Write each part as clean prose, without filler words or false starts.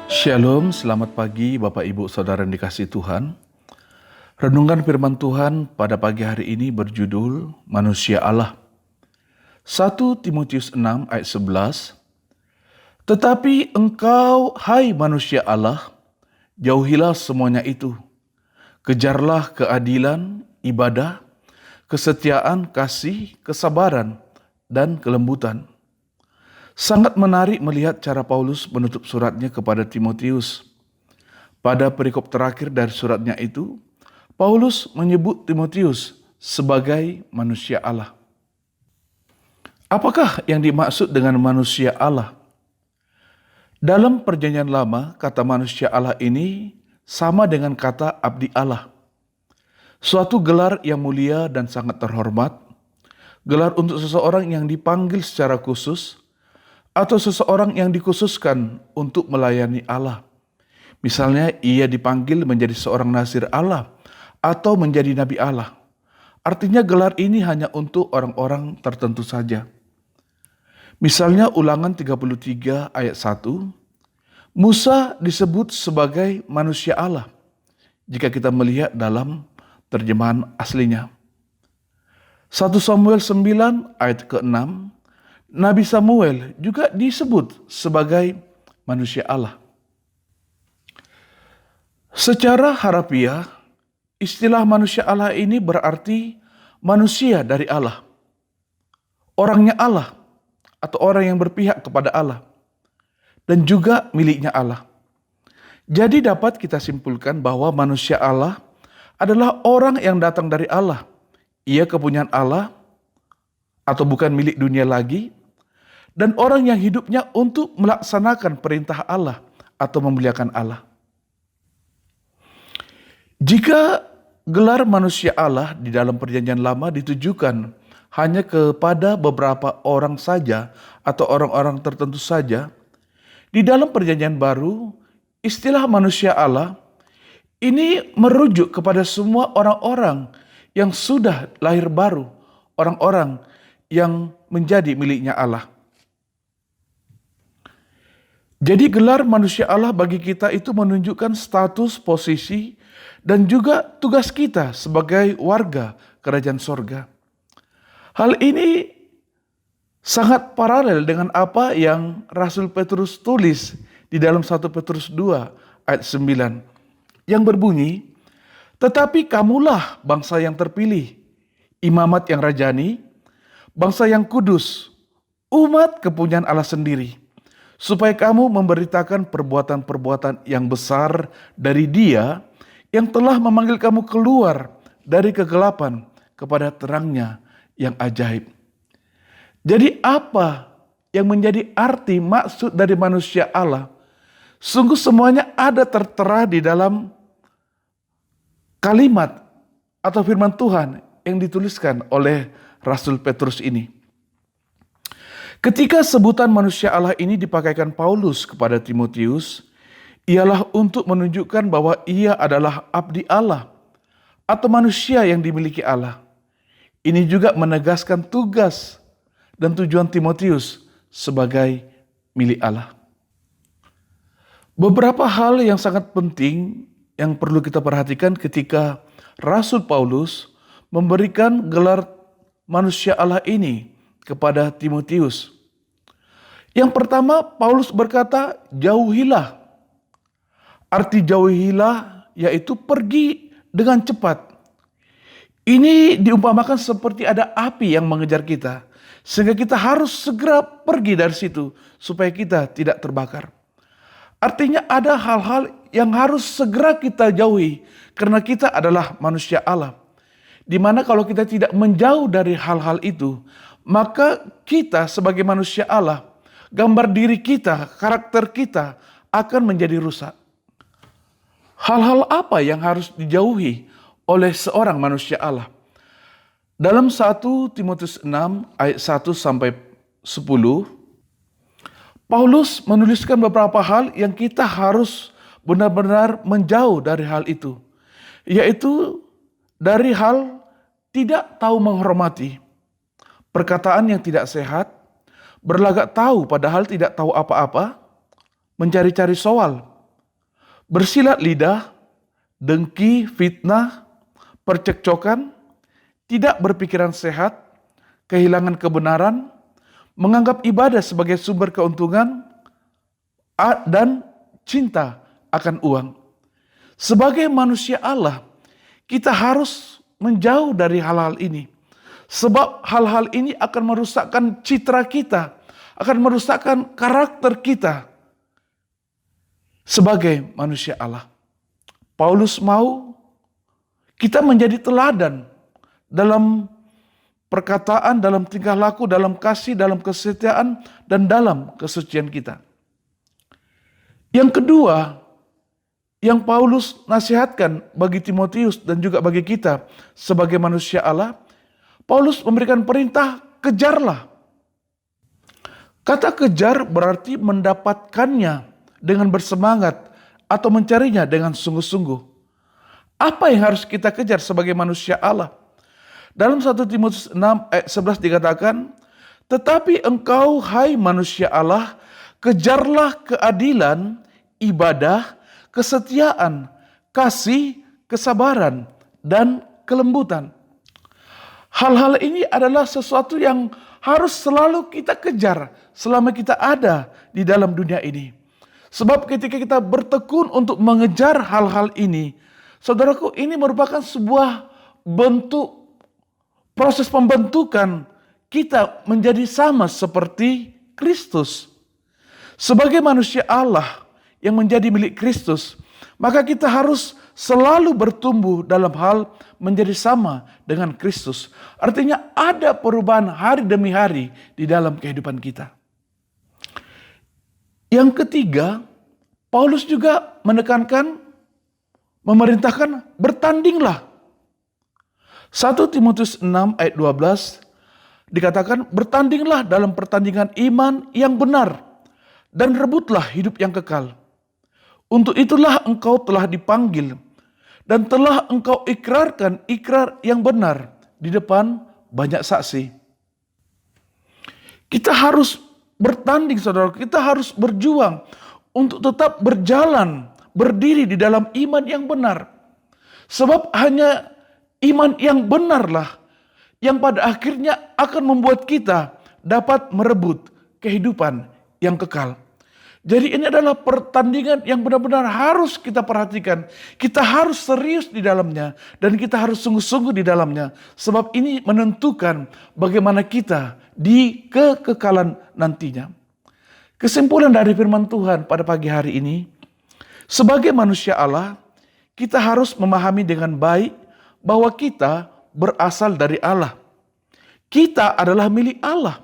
Shalom, selamat pagi Bapak Ibu Saudara yang dikasihi Tuhan. Renungan firman Tuhan pada pagi hari ini berjudul Manusia Allah. 1 Timotius 6 ayat 11. Tetapi engkau, hai manusia Allah, jauhilah semuanya itu. Kejarlah keadilan, ibadah, kesetiaan, kasih, kesabaran, dan kelembutan. Sangat menarik melihat cara Paulus menutup suratnya kepada Timotius. Pada perikop terakhir dari suratnya itu, Paulus menyebut Timotius sebagai manusia Allah. Apakah yang dimaksud dengan manusia Allah? Dalam Perjanjian Lama, kata manusia Allah ini sama dengan kata abdi Allah. Suatu gelar yang mulia dan sangat terhormat, gelar untuk seseorang yang dipanggil secara khusus, atau seseorang yang dikhususkan untuk melayani Allah. Misalnya ia dipanggil menjadi seorang nazir Allah atau menjadi nabi Allah. Artinya gelar ini hanya untuk orang-orang tertentu saja. Misalnya Ulangan 33 ayat 1, Musa disebut sebagai manusia Allah jika kita melihat dalam terjemahan aslinya. 1 Samuel 9 ayat ke-6, Nabi Samuel juga disebut sebagai manusia Allah. Secara harafiah, istilah manusia Allah ini berarti manusia dari Allah. Orangnya Allah atau orang yang berpihak kepada Allah dan juga miliknya Allah. Jadi dapat kita simpulkan bahwa manusia Allah adalah orang yang datang dari Allah. Ia kepunyaan Allah atau bukan milik dunia lagi, dan orang yang hidupnya untuk melaksanakan perintah Allah atau memuliakan Allah. Jika gelar manusia Allah di dalam Perjanjian Lama ditujukan hanya kepada beberapa orang saja atau orang-orang tertentu saja, di dalam Perjanjian Baru, istilah manusia Allah ini merujuk kepada semua orang-orang yang sudah lahir baru, orang-orang yang menjadi miliknya Allah. Jadi gelar manusia Allah bagi kita itu menunjukkan status, posisi, dan juga tugas kita sebagai warga kerajaan sorga. Hal ini sangat paralel dengan apa yang Rasul Petrus tulis di dalam 1 Petrus 2 ayat 9 yang berbunyi, tetapi kamulah bangsa yang terpilih, imamat yang rajani, bangsa yang kudus, umat kepunyaan Allah sendiri, supaya kamu memberitakan perbuatan-perbuatan yang besar dari Dia yang telah memanggil kamu keluar dari kegelapan kepada terangnya yang ajaib. Jadi apa yang menjadi arti maksud dari manusia Allah? Sungguh semuanya ada tertera di dalam kalimat atau firman Tuhan yang dituliskan oleh Rasul Petrus ini. Ketika sebutan manusia Allah ini dipakaikan Paulus kepada Timotius, ialah untuk menunjukkan bahwa ia adalah abdi Allah atau manusia yang dimiliki Allah. Ini juga menegaskan tugas dan tujuan Timotius sebagai milik Allah. Beberapa hal yang sangat penting yang perlu kita perhatikan ketika Rasul Paulus memberikan gelar manusia Allah ini kepada Timotius. Yang pertama, Paulus berkata, jauhilah. Arti jauhilah yaitu pergi dengan cepat. Ini diumpamakan seperti ada api yang mengejar kita, sehingga kita harus segera pergi dari situ supaya kita tidak terbakar. Artinya ada hal-hal yang harus segera kita jauhi karena kita adalah manusia Allah. Di mana kalau kita tidak menjauh dari hal-hal itu, maka kita sebagai manusia Allah, gambar diri kita, karakter kita akan menjadi rusak. Hal-hal apa yang harus dijauhi oleh seorang manusia Allah? Dalam 1 Timotius 6 ayat 1 sampai 10, Paulus menuliskan beberapa hal yang kita harus benar-benar menjauh dari hal itu. Yaitu dari hal tidak tahu menghormati, perkataan yang tidak sehat, berlagak tahu padahal tidak tahu apa-apa, mencari-cari soal, bersilat lidah, dengki, fitnah, percekcokan, tidak berpikiran sehat, kehilangan kebenaran, menganggap ibadah sebagai sumber keuntungan, dan cinta akan uang. Sebagai manusia Allah, kita harus menjauh dari hal-hal ini. Sebab hal-hal ini akan merusakkan citra kita, akan merusakkan karakter kita sebagai manusia Allah. Paulus mau kita menjadi teladan dalam perkataan, dalam tingkah laku, dalam kasih, dalam kesetiaan, dan dalam kesucian kita. Yang kedua, yang Paulus nasihatkan bagi Timotius dan juga bagi kita sebagai manusia Allah, Paulus memberikan perintah, kejarlah. Kata kejar berarti mendapatkannya dengan bersemangat atau mencarinya dengan sungguh-sungguh. Apa yang harus kita kejar sebagai manusia Allah? Dalam 1 Timotius 6 ayat 11 dikatakan, tetapi engkau hai manusia Allah, kejarlah keadilan, ibadah, kesetiaan, kasih, kesabaran, dan kelembutan. Hal-hal ini adalah sesuatu yang harus selalu kita kejar selama kita ada di dalam dunia ini. Sebab ketika kita bertekun untuk mengejar hal-hal ini, saudaraku, ini merupakan sebuah bentuk proses pembentukan kita menjadi sama seperti Kristus. Sebagai manusia Allah yang menjadi milik Kristus, maka kita harus selalu bertumbuh dalam hal menjadi sama dengan Kristus. Artinya ada perubahan hari demi hari di dalam kehidupan kita. Yang ketiga, Paulus juga menekankan, memerintahkan bertandinglah. 1 Timotius 6 ayat 12 dikatakan, bertandinglah dalam pertandingan iman yang benar dan rebutlah hidup yang kekal. Untuk itulah engkau telah dipanggil dan telah engkau ikrarkan ikrar yang benar di depan banyak saksi. Kita harus bertanding, saudara. Kita harus berjuang untuk tetap berjalan, berdiri di dalam iman yang benar. Sebab hanya iman yang benarlah yang pada akhirnya akan membuat kita dapat merebut kehidupan yang kekal. Jadi ini adalah pertandingan yang benar-benar harus kita perhatikan. Kita harus serius di dalamnya dan kita harus sungguh-sungguh di dalamnya. Sebab ini menentukan bagaimana kita di kekekalan nantinya. Kesimpulan dari firman Tuhan pada pagi hari ini, sebagai manusia Allah, kita harus memahami dengan baik bahwa kita berasal dari Allah. Kita adalah milik Allah.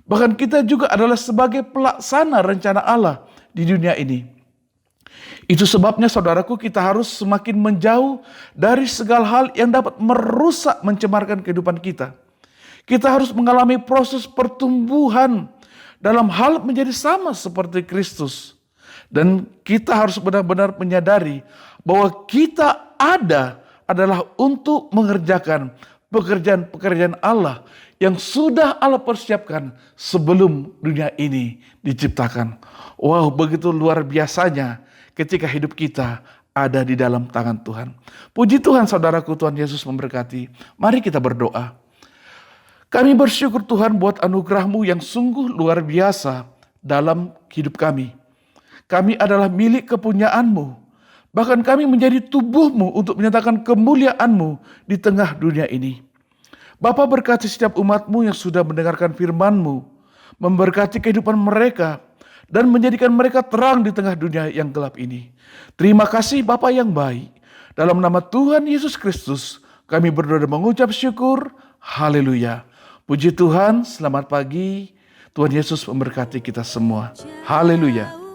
Bahkan kita juga adalah sebagai pelaksana rencana Allah di dunia ini. Itu sebabnya saudaraku, kita harus semakin menjauh dari segala hal yang dapat merusak, mencemarkan kehidupan kita. Kita harus mengalami proses pertumbuhan dalam hal menjadi sama seperti Kristus. Dan kita harus benar-benar menyadari bahwa kita adalah untuk mengerjakan pekerjaan-pekerjaan Allah yang sudah Allah persiapkan sebelum dunia ini diciptakan. Wow, begitu luar biasanya ketika hidup kita ada di dalam tangan Tuhan. Puji Tuhan, saudaraku, Tuhan Yesus memberkati. Mari kita berdoa. Kami bersyukur Tuhan buat anugerah-Mu yang sungguh luar biasa dalam hidup kami. Kami adalah milik kepunyaan-Mu. Bahkan kami menjadi tubuh-Mu untuk menyatakan kemuliaan-Mu di tengah dunia ini. Bapa, berkati setiap umat-Mu yang sudah mendengarkan firman-Mu, memberkati kehidupan mereka, dan menjadikan mereka terang di tengah dunia yang gelap ini. Terima kasih Bapa yang baik. Dalam nama Tuhan Yesus Kristus, kami berdoa dan mengucap syukur. Haleluya. Puji Tuhan, selamat pagi. Tuhan Yesus memberkati kita semua. Haleluya.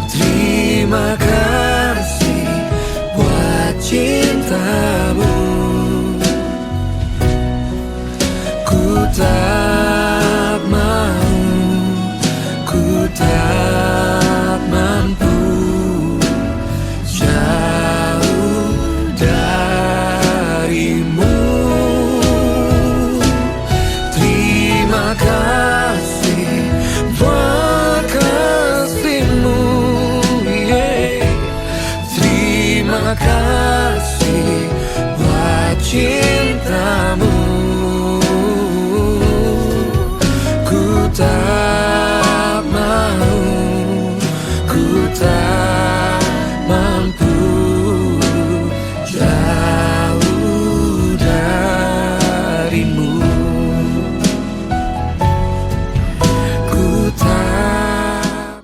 Terima kasih buat cinta-Mu. Ku tak mau kasih buat cintamu.